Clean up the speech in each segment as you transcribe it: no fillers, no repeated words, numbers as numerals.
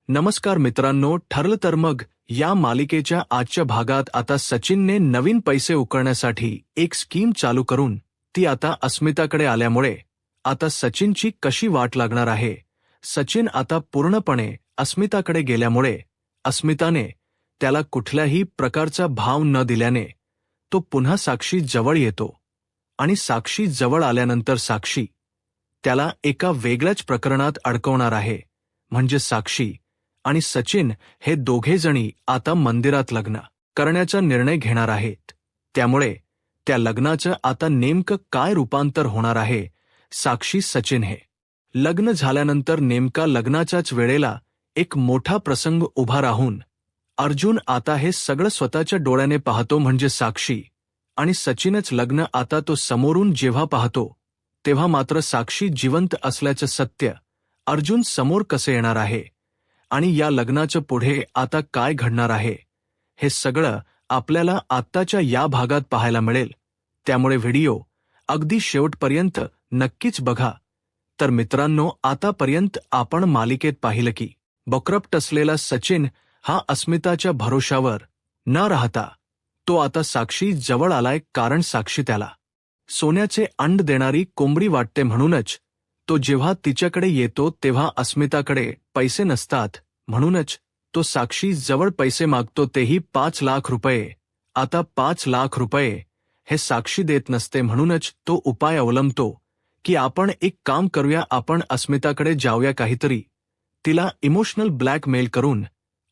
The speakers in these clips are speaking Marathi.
नमस्कार मित्रांनो, ठरलं तर मग या मालिकेच्या आजच्या भागात आता सचिनने नवीन पैसे उकळण्यासाठी एक स्कीम चालू करून ती आता अस्मिताकडे आल्यामुळे आता सचिनची कशी वाट लागणार आहे. सचिन आता पूर्णपणे अस्मिताकडे गेल्यामुळे अस्मिताने त्याला कुठल्याही प्रकारचा भाव न दिल्याने तो पुन्हा साक्षी जवळ येतो आणि साक्षी जवळ आल्यानंतर साक्षी त्याला एका वेगळ्याच प्रकरणात अडकवणार आहे. म्हणजे साक्षी आणि सचिन हे दोघेजणी आता मंदिरात लग्न करण्याचा निर्णय घेणार आहेत. त्यामुळे त्या लग्नाचं आता नेमकं काय रूपांतर होणार आहे. साक्षी सचिन हे लग्न झाल्यानंतर नेमका लग्नाच्याच वेळेला एक मोठा प्रसंग उभा राहून अर्जुन आता हे सगळं स्वतःच्या डोळ्याने पाहतो. म्हणजे साक्षी आणि सचिनच लग्न आता तो समोरून जेव्हा पाहतो तेव्हा मात्र साक्षी जिवंत असल्याचं सत्य अर्जुन समोर कसं येणार आहे आणि या लग्नाचं पुढे आता काय घडणार आहे हे सगळं आपल्याला आत्ताच्या या भागात पाहायला मिळेल. त्यामुळे व्हिडिओ अगदी शेवटपर्यंत नक्कीच बघा. तर मित्रांनो, आतापर्यंत आपण मालिकेत पाहिलं की बकरप्ट असलेला सचिन हा अस्मिताच्या भरोशावर न राहता तो आता साक्षी जवळ आलाय. कारण साक्षी त्याला सोन्याचे अंड देणारी कोंबडी वाटते. म्हणूनच तो जेव्हा तिच्याकडे येतो तेव्हा अस्मिताकडे पैसे नसतात. म्हणूनच तो साक्षी जवळ पैसे मागतो, तेही 5 लाख रुपये. आता 5 लाख रुपये हे साक्षी देत नसते. म्हणूनच तो उपाय अवलंबतो की आपण एक काम करूया, आपण अस्मिताकडे जाऊया, काहीतरी तिला इमोशनल ब्लॅकमेल करून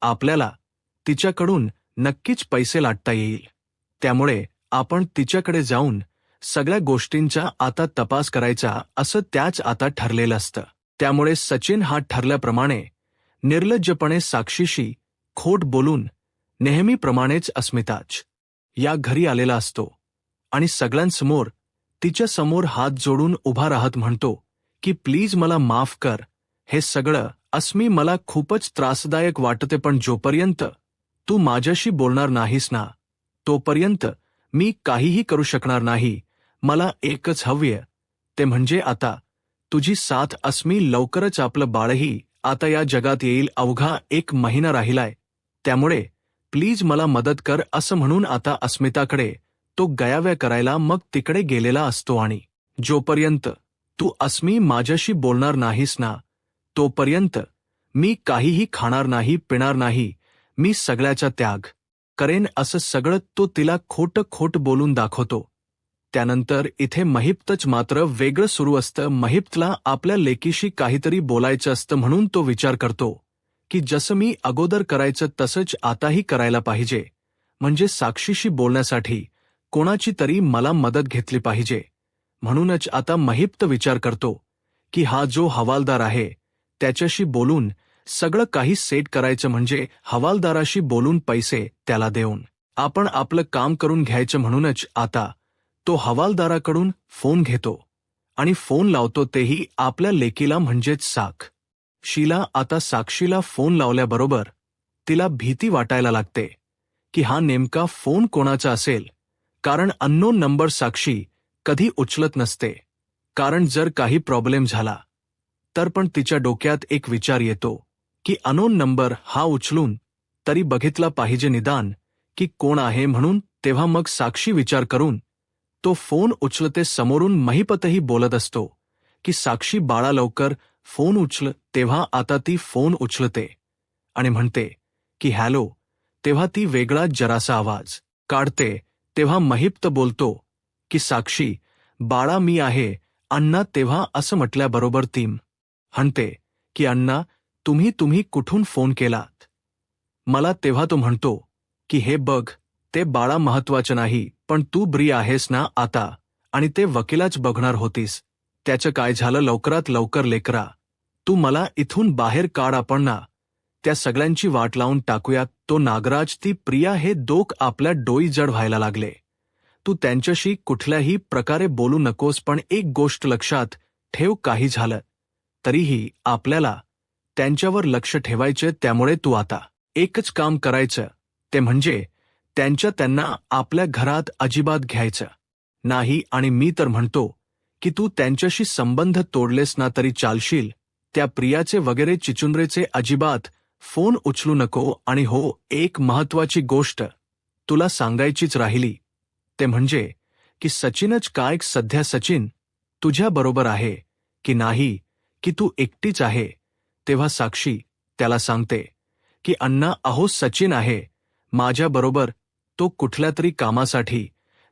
आपल्याला तिच्याकडून नक्कीच पैसे लाटता येईल. त्यामुळे आपण तिच्याकडे जाऊन सगळ्या गोष्टींचा आता तपास करायचा असं त्याच आता ठरलेलं असतं. त्यामुळे सचिन हा ठरल्याप्रमाणे निर्लज्जपणे साक्षीशी खोट बोलून नेहमीप्रमाणेच अस्मिताच या घरी आलेला असतो आणि सगळ्यांसमोर तिच्यासमोर हात जोडून उभा राहत म्हणतो की प्लीज मला माफ कर, हे सगळं अस्मी मला खूपच त्रासदायक वाटते, पण जोपर्यंत तू माझ्याशी बोलणार नाहीस ना तोपर्यंत मी काहीही करू शकणार नाही. मला एकच हवंय, ते म्हणजे आता तुझी साथ. अस्मी, लवकरच आपलं बाळही आता या जगात येईल. अवघा 1 महिना राहिलाय, त्यामुळे प्लीज मला मदत कर, असं म्हणून आता अस्मिताकडे तो गयाव्या करायला मग तिकडे गेलेला असतो. आणि जोपर्यंत तू अस्मी माझ्याशी बोलणार नाहीस ना तोपर्यंत मी काहीही खाणार नाही, पिणार नाही, मी सगळ्याचा त्याग करेन, असं सगळं तो तिला खोट बोलून दाखवतो. त्यानंतर इथे महिप्तच मात्र वेगळं सुरू असतं. महिप्तला आपल्या लेकीशी काहीतरी बोलायचं असतं, म्हणून तो विचार करतो की जसं मी अगोदर करायचं तसंच आताही करायला पाहिजे. म्हणजे साक्षीशी बोलण्यासाठी कोणाची तरी मला मदत घेतली पाहिजे. म्हणूनच आता महिप्त विचार करतो की हा जो हवालदार आहे त्याच्याशी बोलून सगळं काही सेट करायचं. म्हणजे हवालदाराशी बोलून पैसे त्याला देऊन आपण आपलं काम करून घ्यायचं. म्हणूनच आता तो हवालदाराकडून फोन घेतो आणि फोन लावतो, तेही आपल्या लेकीला म्हणजेच साक्षीला. आता साक्षीला फोन लावल्याबरोबर तिला भीती वाटायला लागते की हा नेमका फोन कोणाचा असेल. कारण अननोन नंबर साक्षी कधी उचलत नसते. कारण जर काही प्रॉब्लेम झाला तर पण तिच्या डोक्यात एक विचार येतो की अननोन नंबर हा उचलून तरी बघितला पाहिजे निदान की कोण आहे म्हणून. तेव्हा मग साक्षी विचार करून तो फोन उचलते. समोरून महिपतही बोलत असतो की साक्षी बाळा लवकर फोन उचल. तेव्हा आता ती फोन उचलते आणि म्हणते की हॅलो. तेव्हा ती वेगळा जरासा आवाज काढते. तेव्हा महिप्त बोलतो की साक्षी बाळा मी आहे अण्णा. तेव्हा असं म्हटल्याबरोबर ती म्हणते की अण्णा तुम्ही कुठून फोन केलात मला. तेव्हा तो म्हणतो की हे बघ, ते बाळा महत्वाचं नाही, पण तू बरी आहेस ना आता. आणि ते वकिलाच बघणार होतीस, त्याचं काय झालं. लवकरात लवकर लेकरा, तू मला इथून बाहेर काढ, आपण ना त्या सगळ्यांची वाट लावून टाकूया. तो नागराज, ती प्रिया हे दोघ आपल्या डोई जड व्हायला लागले. तू त्यांच्याशी कुठल्याही प्रकारे बोलू नकोस, पण एक गोष्ट लक्षात ठेव, काही झालं तरीही आपल्याला त्यांच्यावर लक्ष ठेवायचे. त्यामुळे तू आता एकच काम करायचं, ते म्हणजे त्यांना आपल्या घरात अजिबात घ्यायचं नाही. आणि मी तर म्हणतो की तू त्यांच्याशी संबंध तोडलेस ना तरी चालशील. त्या प्रियाचे वगैरे चिचुंद्रेचे अजिबात फोन उचलू नको आणि हो, एक महत्वाची गोष्ट तुला सांगायचीच राहिली, ते म्हणजे की सचिनच काय सध्या सचिन तुझ्या बरोबर आहे की नाही, की तू एकटीच आहे. तेव्हा साक्षी त्याला सांगते की अण्णा अहो सचिन आहे माझ्याबरोबर, तो कुठल्यातरी कामासाठी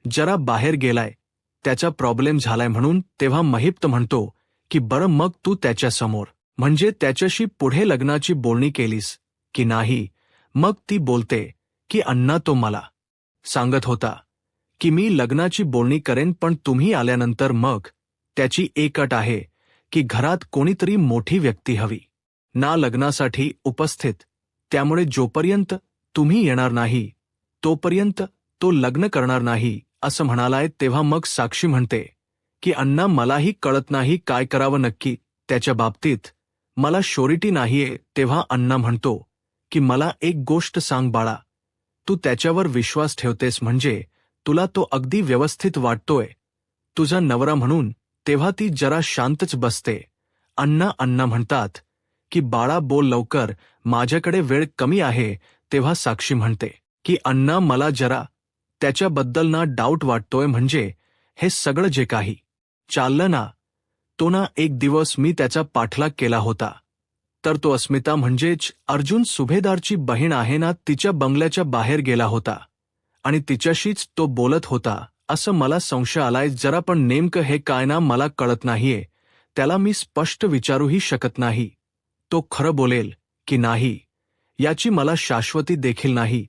जरा बाहेर गेलाय, त्याचा प्रॉब्लेम झालाय म्हणून. तेव्हा महिप्त म्हणतो की बरं मग तू त्याच्यासमोर म्हणजे त्याच्याशी पुढे लग्नाची बोलणी केलीस की नाही. मग ती बोलते की अण्णा तो मला सांगत होता की मी लग्नाची बोलणी करेन पण तुम्ही आल्यानंतर. मग त्याची एक अट आहे की घरात कोणीतरी मोठी व्यक्ती हवी ना लग्नासाठी उपस्थित, त्यामुळे जोपर्यंत तुम्ही येणार नाही तोपर्यंत तो लग्न करणार नाही असं म्हणालाय. तेव्हा मग साक्षी म्हणते की अण्णा मलाही कळत नाही काय करावं नक्की त्याच्या बाबतीत, मला श्योरिटी नाहीये. तेव्हा अण्णा म्हणतो की मला एक गोष्ट सांग बाळा, तू त्याच्यावर विश्वास ठेवतेस म्हणजे तुला तो अगदी व्यवस्थित वाटतोय तुझा नवरा म्हणून. तेव्हा ती जरा शांतच बसते. अण्णा म्हणतात की बाळा बोल लवकर, माझ्याकडे वेळ कमी आहे. तेव्हा साक्षी म्हणते की अण्णा मला जरा त्याच्याबद्दल ना डाऊट वाटतोय, म्हणजे हे सगळं जे काही चाललं ना, तो ना एक दिवस मी त्याचा पाठलाग केला होता, तर तो अस्मिता म्हणजेच अर्जुन सुभेदारची बहीण आहे ना, तिच्या बंगल्याच्या बाहेर गेला होता आणि तिच्याशीच तो बोलत होता असं मला संशय आलाय जरा. पण नेमकं हे काय ना मला कळत नाहीये, त्याला मी स्पष्ट विचारूही शकत नाही तो खरं बोलेल की नाही याची मला शाश्वती देखील नाही.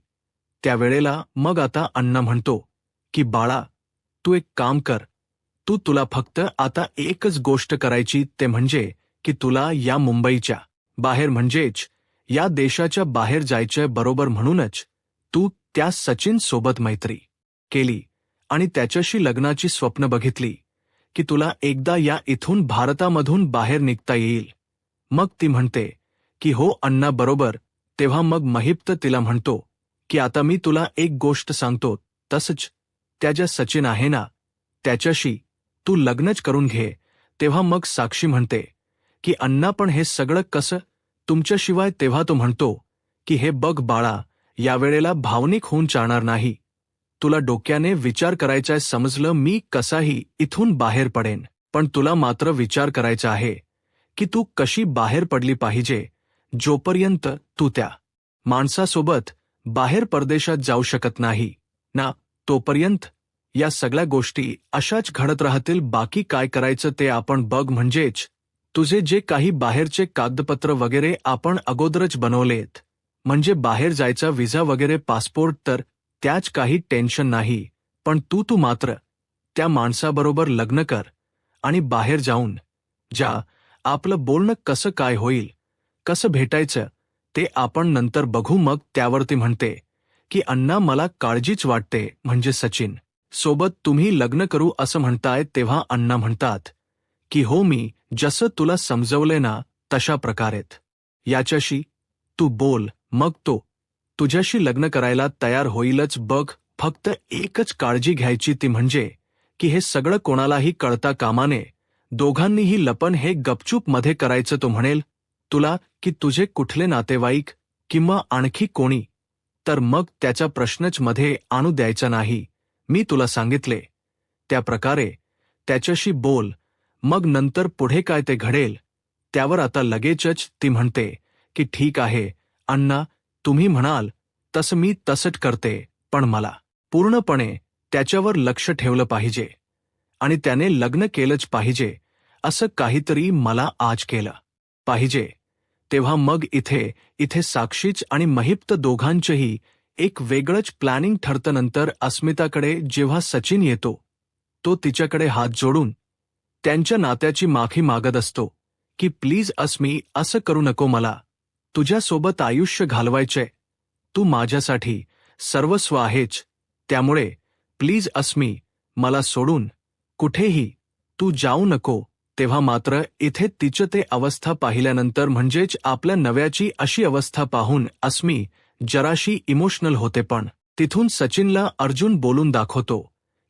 त्यावेळेला मग आता अण्णा म्हणतो की बाळा तू एक काम कर, तुला फक्त आता एकच गोष्ट करायची, ते म्हणजे की तुला या मुंबईच्या बाहेर म्हणजेच या देशाच्या बाहेर जायचंय बरोबर. म्हणूनच तू त्या सचिन सोबत मैत्री केली आणि त्याच्याशी लग्नाची स्वप्न बघितली की तुला एकदा या इथून भारतामधून बाहेर निघता येईल. मग ती म्हणते की हो अण्णा बरोबर. तेव्हा मग महिप्त तिला म्हणतो की आता मी तुला एक गोष्ट सांगतो, तसंच त्या ज्या सचिन आहे ना त्याच्याशी तू लग्नच करून घे. तेव्हा मग साक्षी म्हणते की अण्णा पण हे सगळं कसं तुमच्याशिवाय. तेव्हा तो म्हणतो की हे बघ बाळा, यावेळेला भावनिक होऊन चालणार नाही, तुला डोक्याने विचार करायचाय समजलं. मी कसाही इथून बाहेर पडेन, पण तुला मात्र विचार करायचा आहे की तू कशी बाहेर पडली पाहिजे. जोपर्यंत तू त्या माणसासोबत बाहेर परदेशात जाऊ शकत नाही ना, तोपर्यंत या सगळ्या गोष्टी अशाच घडत राहतील. बाकी काय करायचं ते आपण बघ, म्हणजेच तुझे जे काही बाहेरचे कागदपत्र वगैरे आपण अगोदरच बनवलेत, म्हणजे बाहेर जायचा व्हिसा वगैरे पासपोर्ट, तर त्याच काही टेन्शन नाही. पण तू मात्र त्या माणसाबरोबर लग्न कर आणि बाहेर जाऊन जा. आपलं बोलणं कसं काय होईल, कसं भेटायचं ते आपण नंतर बघू. मग त्यावरती म्हणते की अण्णा मला काळजीच वाटते, म्हणजे सचिन सोबत तुम्ही लग्न करू असं म्हणताय. तेव्हा अण्णा म्हणतात की हो, मी जसं तुला समजवलंय ना तशा प्रकारेत याच्याशी तू बोल, मग तो तुझ्याशी लग्न करायला तयार होईलच. बघ फक्त एकच काळजी घ्यायची, ती म्हणजे की हे सगळं कोणालाही कळता कामा नये, दोघांनीही लपन हे गपचूप मध्ये करायचं. तो म्हणेल तुला की तुझे कुठले नातेवाईक किंवा आणखी कोणी, तर मग त्याचा प्रश्नच मध्ये आणू द्यायचा नाही. मी तुला सांगितले त्या प्रकारे त्याच्याशी बोल, मग नंतर पुढे काय ते घडेल त्यावर. आता लगेचच ती म्हणते की ठीक आहे अण्णा, तुम्ही म्हणाल तसं मी तसंच करते, पण मला पूर्णपणे त्याच्यावर लक्ष ठेवलं पाहिजे आणि त्याने लग्न केलंच पाहिजे, असं काहीतरी मला आज केलं पाहिजे. तेव्हा मग इथे साक्षीच आणि महिप्त दोघांचेही एक वेगळंच प्लॅनिंग ठरतं. नंतर अस्मिताकडे जेव्हा सचिन येतो, तो तिच्याकडे हात जोडून त्यांच्या नात्याची माफी मागत असतो की प्लीज अस्मी, असं करू नको, मला तुझ्यासोबत आयुष्य घालवायचंय, तू माझ्यासाठी सर्वस्व आहेच, त्यामुळे प्लीज अस्मी, मला सोडून कुठेही तू जाऊ नको. तेव्हा मात्र इथे तिचं ते अवस्था पाहिल्यानंतर, म्हणजेच आपल्या नव्याची अशी अवस्था पाहून अस्मी जराशी इमोशनल होते. पण तिथून सचिनला अर्जुन बोलून दाखवतो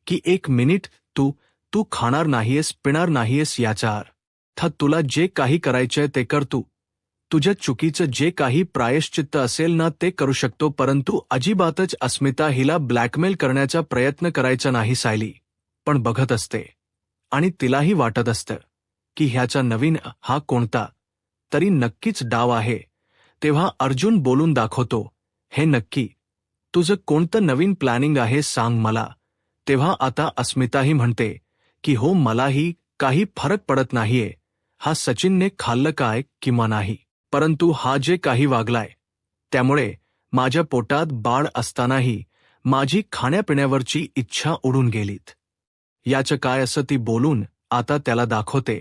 की एक मिनिट, तू खाणार नाहीयेस, पिणार नाहीयेस, याचा अर्थ तुला जे काही करायचंय ते कर. तू तुझ्या चुकीचं जे काही प्रायश्चित्त असेल ना ते करू शकतो, परंतु अजिबातच अस्मिता हिला ब्लॅकमेल करण्याचा प्रयत्न करायचा नाही. सायली पण बघत असते आणि तिलाही वाटत असतं की ह्याचा नवीन हा कोणता तरी नक्कीच डाव आहे. तेव्हा अर्जुन बोलून दाखवतो, हे नक्की तुझं कोणतं नवीन प्लॅनिंग आहे सांग मला. तेव्हा आता अस्मिताही म्हणते की हो, मलाही काही फरक पडत नाहीये हा सचिनने खाल्लं काय किंवा नाही, परंतु हा जे काही वागलाय त्यामुळे माझ्या पोटात बाळ असतानाही माझी खाण्यापिण्यावरची इच्छा उडून गेलीत. याचं काय असं ती बोलून आता त्याला दाखवते.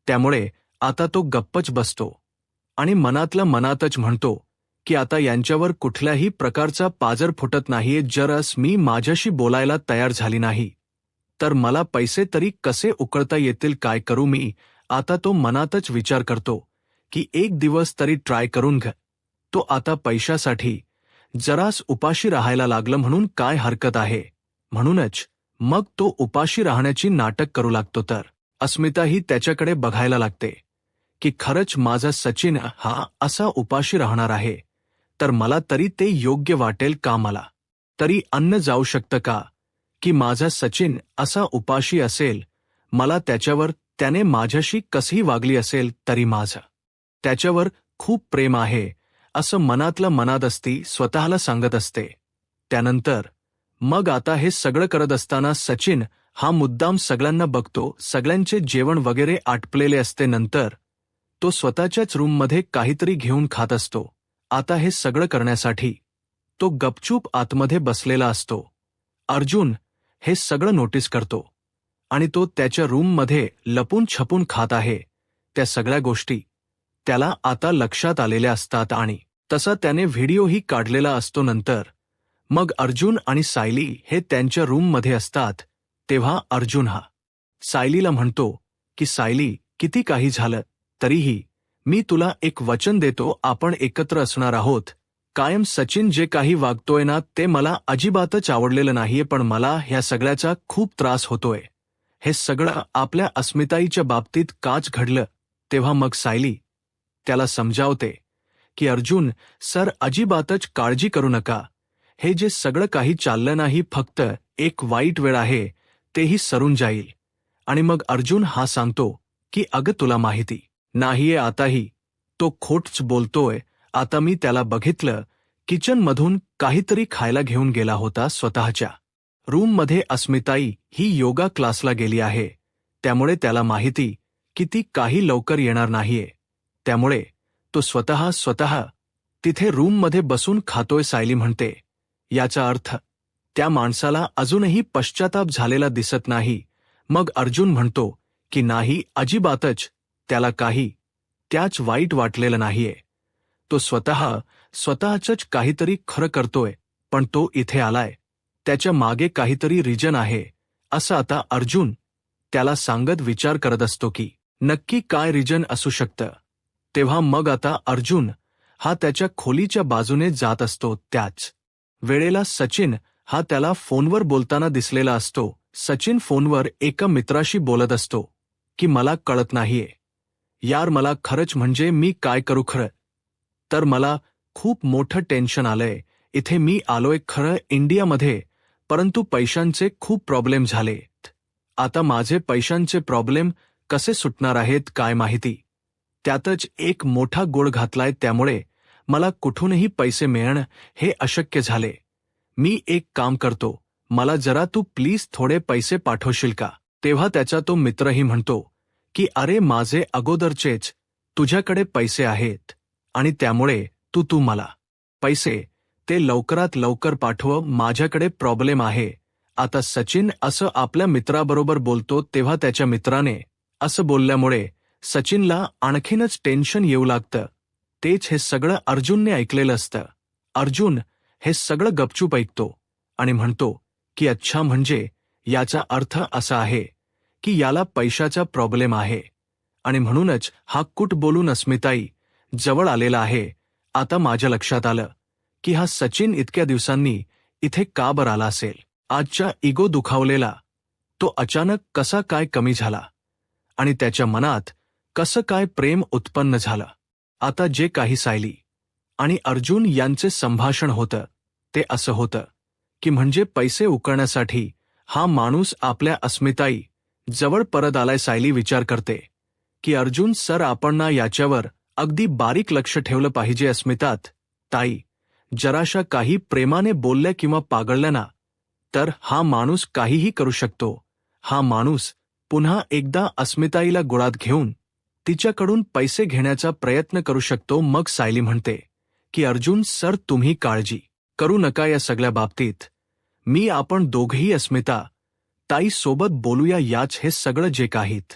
त्यामुळे आता तो गप्पच बसतो आणि मनातल्या मनातच म्हणतो की आता यांच्यावर कुठल्याही प्रकारचा पाजर फुटत नाहीये. जरस मी माझ्याशी बोलायला तयार झाली नाही तर मला पैसे तरी कसे उकळता येतील, काय करू मी. आता तो मनातच विचार करतो की एक दिवस तरी ट्राय करून घ. तो आता पैशासाठी जरास उपाशी राहायला लागलं म्हणून काय हरकत आहे. म्हणूनच मग तो उपाशी राहण्याची नाटक करू लागतो. तर अस्मिताही त्याच्याकडे बघायला लागते की खरंच माझा सचिन हा असा उपाशी राहणार आहे तर मला तरी ते योग्य वाटेल का. मला तरी अन्न जाऊ शकतं का की माझा सचिन असा उपाशी असेल. मला त्याच्यावर त्याने माझ्याशी कशीही वागली असेल तरी माझं त्याच्यावर खूप प्रेम आहे असं मनातल्या मनात असती स्वतःला सांगत असते. त्यानंतर मग आता हे सगळं करत असताना सचिन हा मुद्दाम सगळ्यांना बघतो. सगळ्यांचे जेवण वगैरे आटपलेले असते. नंतर तो स्वतःच्याच रूममध्ये काहीतरी घेऊन खात असतो. आता हे सगळं करण्यासाठी तो गपचूप आतमध्ये बसलेला असतो. अर्जुन हे सगळं नोटीस करतो आणि तो त्याच्या रूममध्ये लपून छपून खात आहे. त्या सगळ्या गोष्टी त्याला आता लक्षात आलेल्या असतात आणि तसा त्याने व्हिडिओही काढलेला असतो. नंतर मग अर्जुन आणि सायली हे त्यांच्या रूममध्ये असतात. तेव्हा अर्जुन हा सायलीला म्हणतो की सायली, किती काही झालं तरीही मी तुला एक वचन देतो, आपण एकत्र असणार आहोत कायम. सचिन जे काही वागतोय ना ते मला अजिबातच आवडलेलं नाहीये, पण मला ह्या सगळ्याचा खूप त्रास होतोय. हे सगळं आपल्या अस्मिताईच्या बाबतीत काच घडलं. तेव्हा मग सायली त्याला समजावते की अर्जुन सर, अजिबातच काळजी करू नका. हे जे सगळं काही चाललं नाही, फक्त एक वाईट वेळ आहे, तेही सरून जाईल. आणि मग अर्जुन हा सांगतो की अगं तुला माहिती नाहीये आताही तो खोटच बोलतोय. आता मी त्याला बघितलं, किचनमधून काहीतरी खायला घेऊन गेला होता. स्वतःच्या रूममध्ये अस्मिताई ही योगा क्लासला गेली आहे, त्यामुळे त्याला माहिती की ती काही लवकर येणार नाहीये. त्यामुळे तो स्वतः तिथे रूममध्ये बसून खातोय. सायली म्हणते, याचा अर्थ त्या माणसाला अजूनही पश्चाताप झालेला दिसत नाही. मग अर्जुन म्हणतो की नाही, अजिबातच त्याला काही त्याच वाईट वाटलेलं नाहीये. तो स्वतःच काहीतरी खरं करतोय, पण तो इथे आलाय त्याच्या मागे काहीतरी रिजन आहे असं आता अर्जुन त्याला सांगत विचार करत असतो की नक्की काय रिजन असू शकतं. तेव्हा मग आता अर्जुन हा त्याच्या खोलीच्या बाजूने जात असतो. त्याच वेळेला सचिन हा त्याला फोनवर बोलताना दिसलेला असतो. सचिन फोनवर एका मित्राशी बोलत असतो की मला कळत नाहीये यार, मला खरंच म्हणजे मी काय करू खरं तर मला खूप मोठं टेन्शन आलंय. इथे मी आलोय खरं इंडियामध्ये, परंतु पैशांचे खूप प्रॉब्लेम झालेत. आता माझे पैशांचे प्रॉब्लेम कसे सुटणार आहेत काय माहिती. त्यातच एक मोठा गोळ घातलाय, त्यामुळे मला कुठूनही पैसे मिळणं हे अशक्य झाले. मी एक काम करतो, मला जरा तू प्लीज थोडे पैसे पाठवशील का. तेव्हा त्याचा तो मित्रही म्हणतो की अरे, माझे अगोदरचेच तुझ्याकडे पैसे आहेत आणि त्यामुळे तू मला पैसे ते लवकरात लवकर पाठव, माझ्याकडे प्रॉब्लेम आहे. आता सचिन असं आपल्या मित्राबरोबर बोलतो. तेव्हा त्याच्या मित्राने असं बोलल्यामुळे सचिनला आणखीनच टेन्शन येऊ लागतं. तेच हे सगळं अर्जुनने ऐकलेलं असतं. अर्जुन हे सगळं गपचूप ऐकतो आणि म्हणतो की अच्छा, म्हणजे याचा अर्थ असा आहे की याला पैशाचा प्रॉब्लेम आहे आणि म्हणूनच हा कुट बोलून अस्मिताई जवळ आलेला आहे. आता माझ्या लक्षात आलं की हा सचिन इतक्या दिवसांनी इथे का बरं आला असेल. आजच्या इगो दुखावलेला तो अचानक कसा काय कमी झाला आणि त्याच्या मनात कसं काय प्रेम उत्पन्न झालं. आता जे काही सायली आणि अर्जुन यांचे संभाषण होतं ते असं होतं की म्हणजे पैसे उकळण्यासाठी हा माणूस आपल्या अस्मिताई जवळ परत आलाय. सायली विचार करते की अर्जुन सर, आपण ना याच्यावर अगदी बारीक लक्ष ठेवलं पाहिजे. अस्मितात ताई जराशा काही प्रेमाने बोलल्या किंवा पागळल्या ना तर हा माणूस काहीही करू शकतो. हा माणूस पुन्हा एकदा अस्मिताईला गुळात घेऊन तिच्याकडून पैसे घेण्याचा प्रयत्न करू शकतो. मग सायली म्हणते की अर्जुन सर, तुम्ही काळजी करू नका या सगळ्या बाबतीत. आपण दोघेही अस्मिता ताई सोबत बोलूया. याच हे सगळं जे काहीत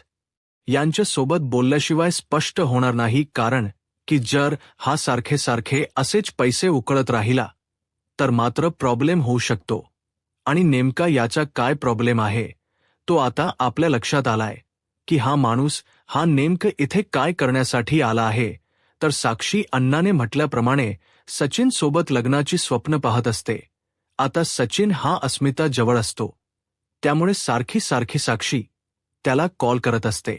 यांच्या सोबत बोलल्याशिवाय स्पष्ट होणार नाही. कारण की जर हा सारखे सारखे असेच पैसे उकळत राहिला तर मात्र प्रॉब्लेम होऊ शकतो. आणि नेमका याचा काय प्रॉब्लेम आहे तो आता आपल्या लक्षात आलाय की हा माणूस हा नेमकं इथे काय करण्यासाठी आला आहे. तर साक्षी अण्णाने म्हटल्याप्रमाणे सचिन सोबत लग्नाची स्वप्न पाहत असते. आता सचिन हा अस्मिता जवळ असतो, त्यामुळे सारखी सारखी साक्षी त्याला कॉल करत असते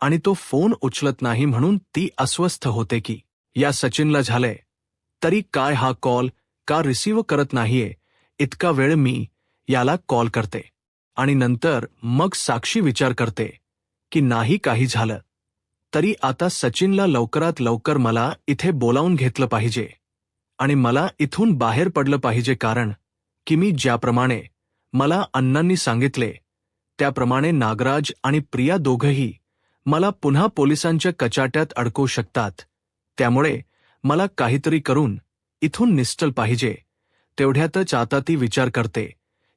आणि तो फोन उचलत नाही. म्हणून ती अस्वस्थ होते की या सचिनला झालंय तरी काय हा कॉल का रिसीव्ह करत नाहीये. इतका वेळ मी याला कॉल करते आणि नंतर मग साक्षी विचार करते की नाही काही झालं तरी आता सचिनला लवकरात लवकर मला इथे बोलावून घेतलं पाहिजे आणि मला इथून बाहेर पडलं पाहिजे. कारण की मी ज्याप्रमाणे मला अण्णांनी सांगितले त्याप्रमाणे नागराज आणि प्रिया दोघंही मला पुन्हा पोलिसांच्या कचाट्यात अडकवू शकतात. त्यामुळे मला काहीतरी करून इथून निसटल पाहिजे. तेवढ्यातच आता ती विचार करते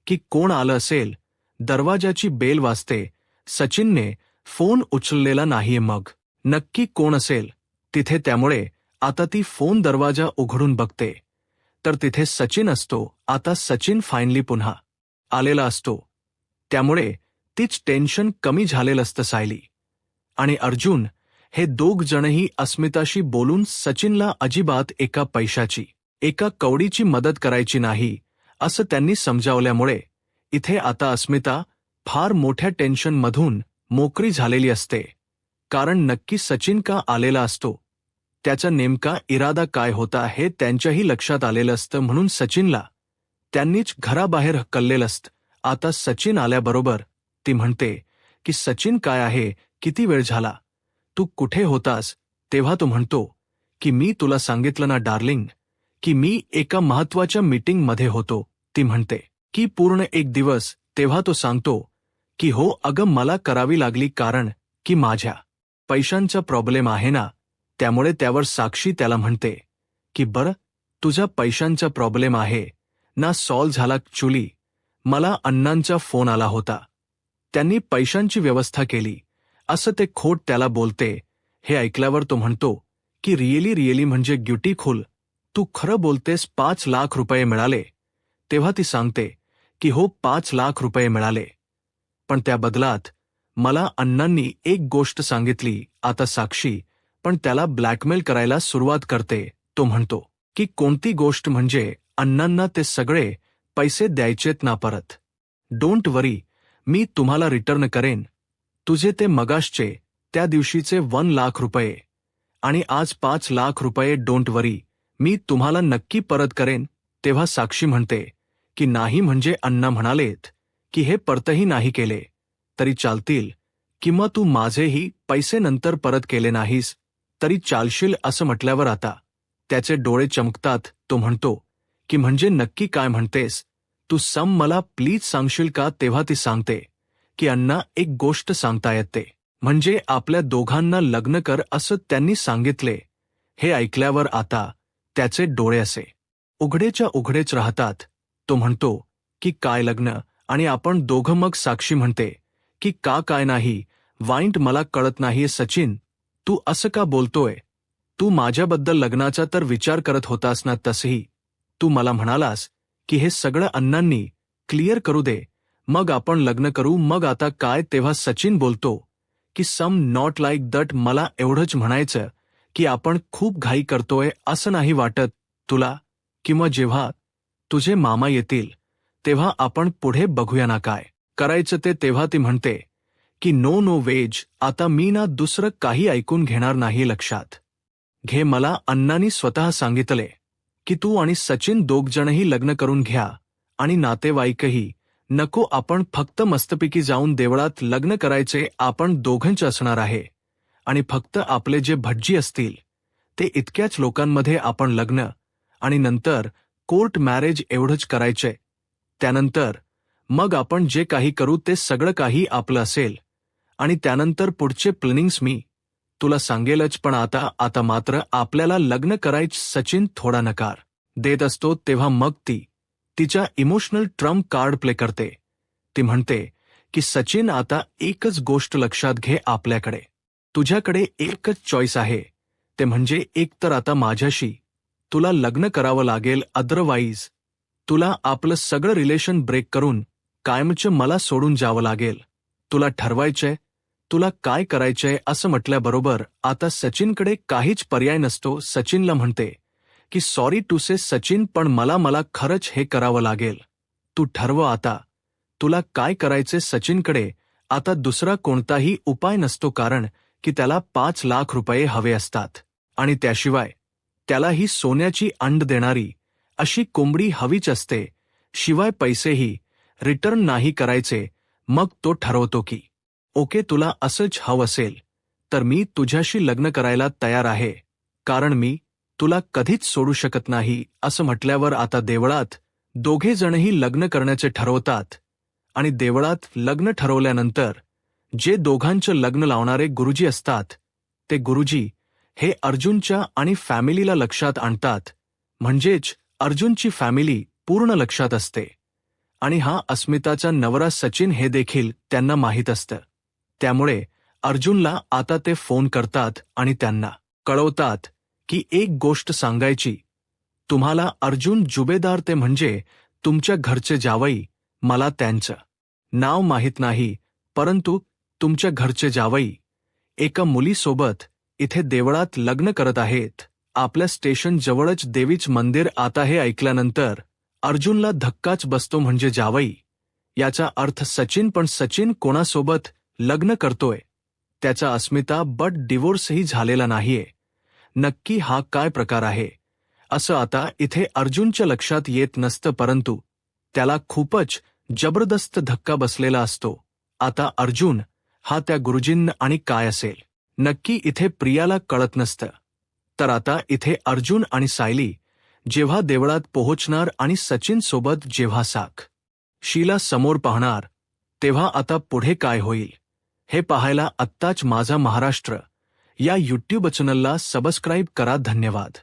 की कोण आलं असेल. दरवाजाची बेल वाजते. सचिनने फोन उचललेला नाहीये. मग नक्की कोण असेल तिथे. त्यामुळे आता ती फोन दरवाजा उघडून बघते तर तिथे सचिन असतो. आता सचिन फायनली पुन्हा आलेला असतो, त्यामुळे तीच टेन्शन कमी झालेलं असतं. सायली आणि अर्जुन हे दोघ जणही अस्मिताशी बोलून सचिनला अजिबात एका पैशाची एका कवडीची मदत करायची नाही असं त्यांनी समजावल्यामुळे इथे आता अस्मिता फार मोठ्या टेन्शनमधून मोकळी झालेली असते. कारण नक्की सचिन का आलेला असतो, त्याचा नेमका इरादा काय होता हे त्यांच्याही लक्षात आलेलं असतं. म्हणून सचिनला त्यांनीच घराबाहेर हकललेलं असतं. आता सचिन आल्याबरोबर ती म्हणते की सचिन काय आहे, किती वेळ झाला, तू कुठे होतास. तेव्हा तो म्हणतो की मी तुला सांगितलं ना डार्लिंग की मी एका महत्वाच्या मीटिंगमध्ये होतो. ती म्हणते की पूर्ण एक दिवस. तेव्हा तो सांगतो की हो अगं मला करावी लागली कारण की माझ्या पैशांचा प्रॉब्लेम आहे ना, त्यामुळे. त्यावर साक्षी त्याला म्हणते की बरं तुझा पैशांचा प्रॉब्लेम आहे ना सॉल्व्ह झाला. ॲक्च्युली मला अण्णांचा फोन आला होता, त्यांनी पैशांची व्यवस्था केली असं ते खोट त्याला बोलते. हे ऐकल्यावर तो म्हणतो की रिअली म्हणजे ब्युटीफुल, तू खरं बोलतेस. 5 लाख रुपये मिळाले. तेव्हा ती सांगते की हो 5 लाख रुपये मिळाले, पण त्या बदलात मला अण्णांनी एक गोष्ट सांगितली. आता साक्षी पण त्याला ब्लॅकमेल करायला सुरुवात करते. तो म्हणतो की कोणती गोष्ट. म्हणजे अण्णांना ते सगळे पैसे द्यायचेत ना परत. डोंट वरी, मी तुम्हाला रिटर्न करेन तुझे ते मगाशचे त्या दिवशीचे 1 लाख रुपये आणि आज 5 लाख रुपये. डोंट वरी, मी तुम्हाला नक्की परत करेन. तेव्हा साक्षी म्हणते की नाही म्हणजे अण्णा म्हणालेत की हे परतही नाही केले तरी चालतील किंवा तू माझेही पैसे नंतर परत केले नाहीस तरी चालशील असं म्हटल्यावर आता त्याचे डोळे चमकतात. तो म्हणतो की म्हणजे नक्की काय म्हणतेस तू, मला प्लीज सांगशील का. तेव्हा ती सांगते की अण्णा एक गोष्ट सांगतायत ते म्हणजे आपल्या दोघांना लग्न कर असं त्यांनी सांगितले. हे ऐकल्यावर आता त्याचे डोळे असे उघडेच्या उघडेच राहतात. तो म्हणतो की काय लग्न आणि आपण दोघं. मग साक्षी म्हणते की काय नाही वाईट, मला कळत नाहीये सचिन, तू असं का बोलतोय. तू माझ्याबद्दल लग्नाचा तर विचार करत होतास ना. तसही तू मला म्हणालास की हे सगळं अण्णांनी क्लिअर करू दे मग आपण लग्न करू. मग आता काय. तेव्हा सचिन बोलतो की नॉट लाईक दट. मला एवढंच म्हणायचं की आपण खूप घाई करतोय असं नाही वाटत तुला, किंवा जेव्हा तुझे मामा येतील तेव्हा आपण पुढे बघूया ना काय करायचं ते. तेव्हा ती म्हणते की नो वेज, आता मी ना दुसरं काही ऐकून घेणार नाही. लक्षात घे. मला अण्णांनी स्वतः सांगितले की तू आणि सचिन दोघजणही लग्न करून घ्या आणि नातेवाईकही नको. आपण फक्त मस्तपैकी जाऊन देवळात लग्न करायचे. आपण दोघंच असणार आहे आणि फक्त आपले जे भटजी असतील ते इतक्याच लोकांमध्ये आपण लग्न आणि नंतर कोर्ट मॅरेज एवढंच करायचे. त्यानंतर मग आपण जे काही करू ते सगळं काही आपलं असेल आणि त्यानंतर पुढचे प्लॅनिंग्स मी तुला सांगेलच. पण आता मात्र आपल्याला लग्न करायचं. सचिन थोडा नकार देत असतो तेव्हा मग ती तिच्या इमोशनल ट्रम्प कार्ड प्ले करते. ती म्हणते की सचिन आता एकच गोष्ट लक्षात घे. आपल्याकडे तुझ्याकडे एकच चॉईस आहे, ते म्हणजे एक तर आता माझ्याशी तुला लग्न करावं लागेल, अदरवाईज तुला आपलं सगळं रिलेशन ब्रेक करून कायमचं मला सोडून जावं लागेल. तुला ठरवायचंय तुला काय करायचंय. असं म्हटल्याबरोबर आता सचिनकडे काहीच पर्याय नसतो. सचिनला म्हणते की सॉरी टू से सचिन, पण मला खरंच हे करावं लागेल. तू ठरव आता तुला काय करायचे. सचिनकडे आता दुसरा कोणताही उपाय नसतो, कारण की त्याला 5 लाख रुपये हवे असतात आणि त्याशिवाय त्याला ही सोन्याची अंड देणारी अशी कोंबडी हवीच असते. शिवाय पैसेही रिटर्न नाही करायचे. मग तो ठरवतो की ओके, तुला असंच हवं असेल तर मी तुझ्याशी लग्न करायला तयार आहे, कारण मी तुला कधीच सोडू शकत नाही. असं म्हटल्यावर आता देवळात दोघे जणही लग्न करण्याचे ठरवतात आणि देवळात लग्न ठरवल्यानंतर जे दोघांचं लग्न लावणारे गुरुजी असतात ते गुरुजी हे अर्जुनच्या आणि फॅमिलीला लक्षात आणतात. म्हणजेच अर्जुनची फॅमिली पूर्ण लक्षात असते आणि हा अस्मिताचा नवरा सचिन हे देखील त्यांना माहीत असतं. त्यामुळे अर्जुनला आता ते फोन करतात आणि त्यांना कळवतात की एक गोष्ट सांगायची तुम्हाला. अर्जुन जुबेदार ते म्हणजे तुमच्या घरचे जावई. मला त्यांचं नाव माहीत नाही, परंतु तुमच्या घरचे जावई एका मुलीसोबत इथे देवळात लग्न करत आहेत. आपल्या स्टेशन जवळच देवीच मंदिर. आता हे ऐकल्यानंतर अर्जुनला धक्काच बसतो. म्हणजे जावई याचा अर्थ सचिन. पण सचिन कोणासोबत लग्न करतोय? त्याचा अस्मिता बट डिवोर्सही झालेला नाहीये. नक्की हा काय प्रकार आहे असं आता इथे अर्जुनच्या लक्षात येत नसतं, परंतु त्याला खूपच जबरदस्त धक्का बसलेला असतो. आता अर्जुन हा त्या गुरुजींना आणि काय असेल नक्की इथे प्रियाला कळत नसतं. तर आता इथे अर्जुन आणि सायली जेव्हा देवळात पोहोचणार आणि सचिन सोबत जेव्हा शीला समोर पाहणार, तेव्हा आता पुढे काय होईल हे पाहायला आत्ताच माझा महाराष्ट्र या यूट्यूब चॅनलला सबस्क्राईब करा. धन्यवाद.